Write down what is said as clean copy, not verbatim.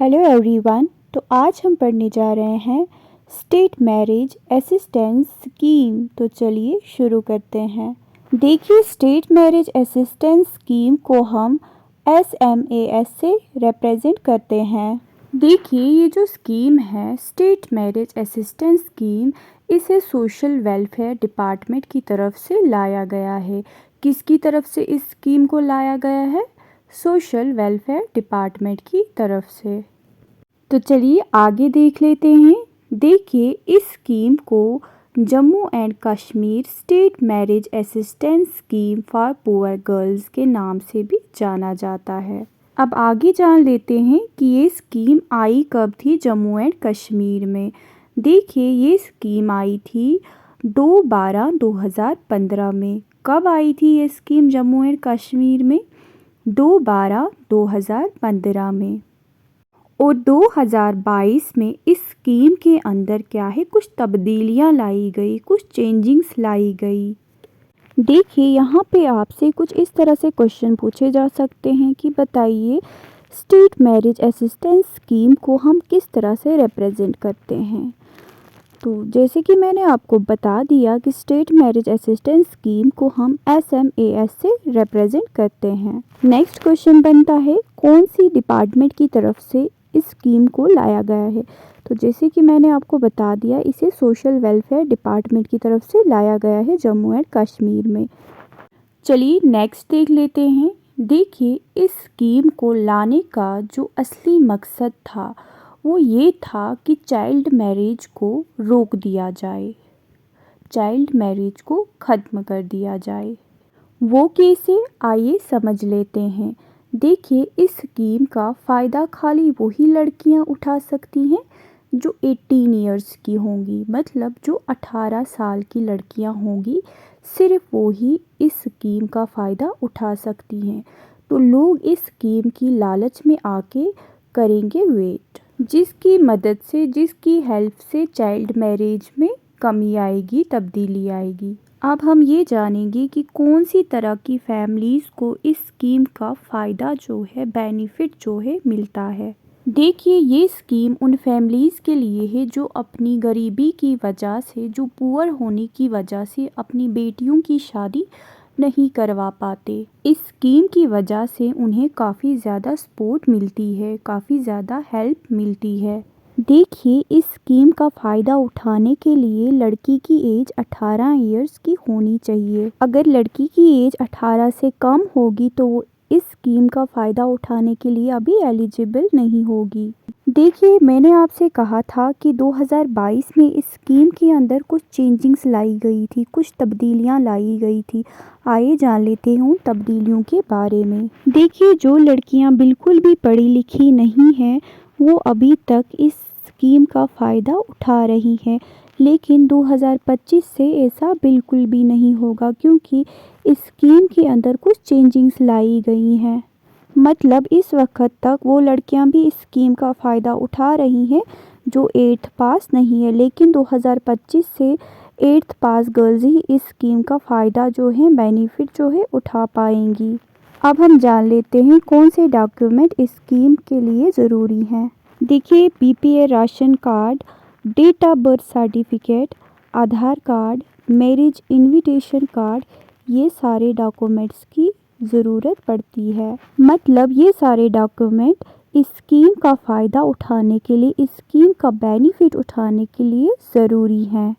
Hello everyone. तो आज हम पढ़ने जा रहे हैं स्टेट मैरिज असिस्टेंस स्कीम। तो चलिए शुरू करते हैं। देखिए, स्टेट मैरिज असिस्टेंस स्कीम को हम SMAS से रिप्रेजेंट करते हैं। देखिए, ये जो स्कीम है स्टेट मैरिज असिस्टेंस स्कीम, इसे सोशल वेलफेयर डिपार्टमेंट की तरफ से लाया गया है। किसकी तरफ से इस स्कीम को लाया गया है? सोशल वेलफेयर डिपार्टमेंट की तरफ से। तो चलिए आगे देख लेते हैं। देखिए, इस स्कीम को Jammu and Kashmir state marriage assistance scheme for poor girls के नाम से भी जाना जाता है। अब आगे जान लेते हैं कि ये स्कीम आई कब थी जम्मू एंड कश्मीर में। देखिए, ये स्कीम आई थी 2/12/2015 में। कब आई थी ये स्कीम जम्मू एंड कश्मीर में? 2/12/2015 में। और 2022 में इस स्कीम के अंदर क्या है, कुछ तब्दीलियां लाई गई, कुछ चेंजिंग्स लाई गई। देखिए, यहाँ पे आपसे कुछ इस तरह से क्वेश्चन पूछे जा सकते हैं कि बताइए स्टेट मैरिज असिस्टेंस स्कीम को हम किस तरह से रिप्रेजेंट करते हैं। तो जैसे कि मैंने आपको बता दिया कि स्टेट मैरिज असिस्टेंस स्कीम को हम SMAS से रिप्रेजेंट करते हैं। नेक्स्ट क्वेश्चन बनता है, कौन सी डिपार्टमेंट की तरफ से इस स्कीम को लाया गया है। तो जैसे कि मैंने आपको बता दिया, इसे सोशल वेलफेयर डिपार्टमेंट की तरफ से लाया गया है जम्मू एंड कश्मीर में। चलिए नेक्स्ट देख लेते हैं। देखिए, इस स्कीम को लाने का जो असली मकसद था वो ये था कि चाइल्ड मैरिज को रोक दिया जाए, चाइल्ड मैरिज को ख़त्म कर दिया जाए। वो कैसे, आइए समझ लेते हैं। देखिए, इस स्कीम का फ़ायदा खाली वही लड़कियां उठा सकती हैं जो 18 इयर्स की होंगी, मतलब जो 18 साल की लड़कियां होंगी, सिर्फ वो ही इस स्कीम का फ़ायदा उठा सकती हैं। तो लोग इस स्कीम की लालच में आके करेंगे वेट, जिसकी मदद से, जिसकी हेल्प से चाइल्ड मैरिज में कमी आएगी, तब्दीली आएगी। अब हम ये जानेंगे कि कौन सी तरह की फैमिलीज़ को इस स्कीम का फ़ायदा जो है, बेनिफिट जो है मिलता है। देखिए, ये स्कीम उन फैमिलीज़ के लिए है जो अपनी गरीबी की वजह से, जो पुअर होने की वजह से अपनी बेटियों की शादी नहीं करवा पाते। इस स्कीम की वजह से उन्हें काफ़ी ज़्यादा सपोर्ट मिलती है, काफ़ी ज़्यादा हेल्प मिलती है। देखिए, इस स्कीम का फ़ायदा उठाने के लिए लड़की की एज 18 इयर्स की होनी चाहिए। अगर लड़की की एज 18 से कम होगी तो वो इस स्कीम का फ़ायदा उठाने के लिए अभी एलिजिबल नहीं होगी। देखिए, मैंने आपसे कहा था कि 2022 में इस स्कीम के अंदर कुछ चेंजिंग्स लाई गई थी, कुछ तब्दीलियां लाई गई थी। आइए जान लेते हैं उन तब्दीलियों के बारे में। देखिए, जो लड़कियां बिल्कुल भी पढ़ी लिखी नहीं हैं वो अभी तक इस स्कीम का फ़ायदा उठा रही हैं, लेकिन 2025 से ऐसा बिल्कुल भी नहीं होगा, क्योंकि इस स्कीम के अंदर कुछ चेंजिंग्स लाई गई हैं। मतलब इस वक्त तक वो लड़कियां भी इस स्कीम का फ़ायदा उठा रही हैं जो 8th पास नहीं है, लेकिन 2025 से 8th पास गर्ल्स ही इस स्कीम का फ़ायदा जो है, बेनिफिट जो है, उठा पाएंगी। अब हम जान लेते हैं कौन से डॉक्यूमेंट इस स्कीम के लिए ज़रूरी हैं। देखिए, BPA ration card, date of birth certificate, Aadhaar card, marriage invitation card, ये सारे डॉक्यूमेंट्स की ज़रूरत पड़ती है। मतलब ये सारे डॉक्यूमेंट इस स्कीम का फ़ायदा उठाने के लिए, इस स्कीम का बेनिफिट उठाने के लिए ज़रूरी हैं।